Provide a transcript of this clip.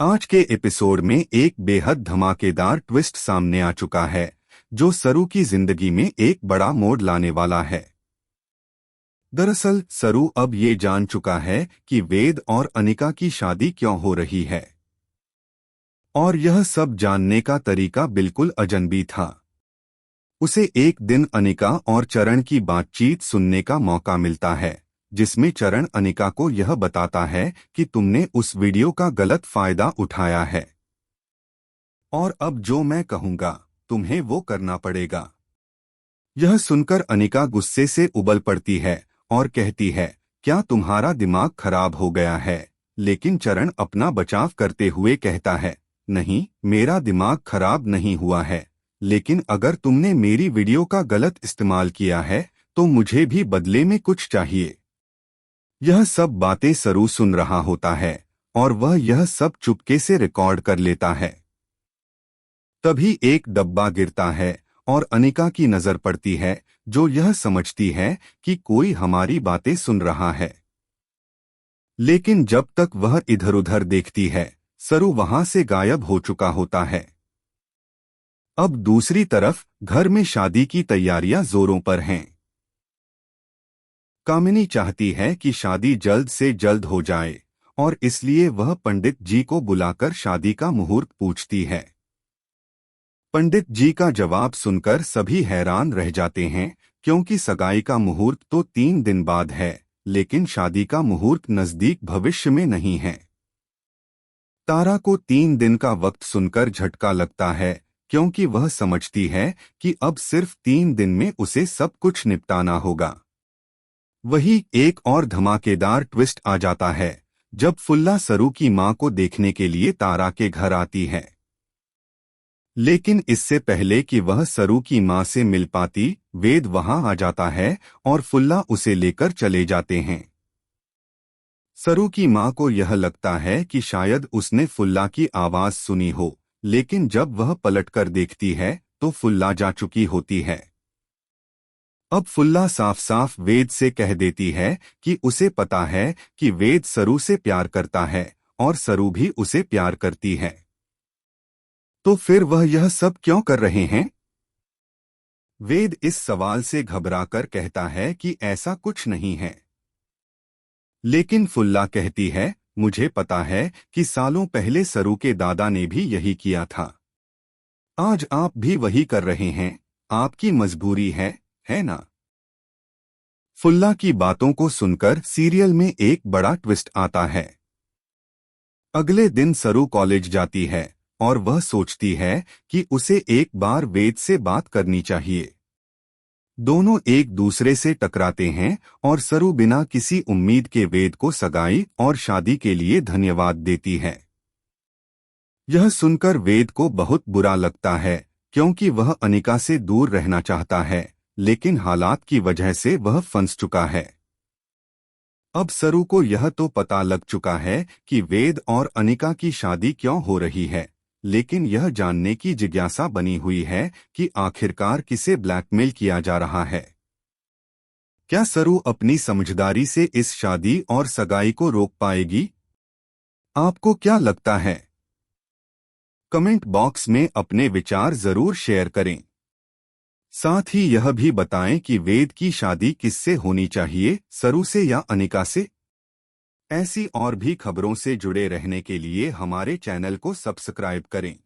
आज के एपिसोड में एक बेहद धमाकेदार ट्विस्ट सामने आ चुका है जो सरू की जिंदगी में एक बड़ा मोड़ लाने वाला है। दरअसल सरू अब ये जान चुका है कि वेद और अनिका की शादी क्यों हो रही है, और यह सब जानने का तरीका बिल्कुल अजनबी था। उसे एक दिन अनिका और चरण की बातचीत सुनने का मौका मिलता है, जिसमें चरण अनिका को यह बताता है कि तुमने उस वीडियो का गलत फायदा उठाया है और अब जो मैं कहूंगा तुम्हें वो करना पड़ेगा। यह सुनकर अनिका गुस्से से उबल पड़ती है और कहती है, क्या तुम्हारा दिमाग खराब हो गया है? लेकिन चरण अपना बचाव करते हुए कहता है, नहीं, मेरा दिमाग खराब नहीं हुआ है, लेकिन अगर तुमने मेरी वीडियो का गलत इस्तेमाल किया है तो मुझे भी बदले में कुछ चाहिए। यह सब बातें सरू सुन रहा होता है और वह यह सब चुपके से रिकॉर्ड कर लेता है। तभी एक डब्बा गिरता है और अनिका की नजर पड़ती है, जो यह समझती है कि कोई हमारी बातें सुन रहा है। लेकिन जब तक वह इधर-उधर देखती है, सरू वहां से गायब हो चुका होता है। अब दूसरी तरफ घर में शादी की तैयारियां जोरों पर हैं। कामिनी चाहती है कि शादी जल्द से जल्द हो जाए और इसलिए वह पंडित जी को बुलाकर शादी का मुहूर्त पूछती है। पंडित जी का जवाब सुनकर सभी हैरान रह जाते हैं, क्योंकि सगाई का मुहूर्त तो 3 दिन बाद है, लेकिन शादी का मुहूर्त नजदीक भविष्य में नहीं है। तारा को 3 दिन का वक्त सुनकर झटका लगता है, क्योंकि वह समझती है कि अब सिर्फ 3 दिन में उसे सब कुछ निपटाना होगा। वही एक और धमाकेदार ट्विस्ट आ जाता है जब फुल्ला सरू की मां को देखने के लिए तारा के घर आती है। लेकिन इससे पहले कि वह सरू की मां से मिल पाती, वेद वहां आ जाता है और फुल्ला उसे लेकर चले जाते हैं। सरू की मां को यह लगता है कि शायद उसने फुल्ला की आवाज सुनी हो, लेकिन जब वह पलटकर देखती है तो फुल्ला जा चुकी होती है। अब फुल्ला साफ साफ वेद से कह देती है कि उसे पता है कि वेद सरू से प्यार करता है और सरू भी उसे प्यार करती है। तो फिर वह यह सब क्यों कर रहे हैं? वेद इस सवाल से घबराकर कहता है कि ऐसा कुछ नहीं है। लेकिन फुल्ला कहती है, मुझे पता है कि सालों पहले सरू के दादा ने भी यही किया था। आज आप भी वही कर रहे हैं, आपकी मजबूरी है ना? फुल्ला की बातों को सुनकर सीरियल में एक बड़ा ट्विस्ट आता है। अगले दिन सरू कॉलेज जाती है और वह सोचती है कि उसे एक बार वेद से बात करनी चाहिए। दोनों एक दूसरे से टकराते हैं और सरू बिना किसी उम्मीद के वेद को सगाई और शादी के लिए धन्यवाद देती है। यह सुनकर वेद को बहुत बुरा लगता है, क्योंकि वह अनिका से दूर रहना चाहता है, लेकिन हालात की वजह से वह फंस चुका है। अब सरू को यह तो पता लग चुका है कि वेद और अनिका की शादी क्यों हो रही है, लेकिन यह जानने की जिज्ञासा बनी हुई है कि आखिरकार किसे ब्लैकमेल किया जा रहा है। क्या सरू अपनी समझदारी से इस शादी और सगाई को रोक पाएगी? आपको क्या लगता है? कमेंट बॉक्स में अपने विचार जरूर शेयर करें। साथ ही यह भी बताएं कि वेद की शादी किससे होनी चाहिए, सरू से या अनिका से? ऐसी और भी खबरों से जुड़े रहने के लिए हमारे चैनल को सब्सक्राइब करें।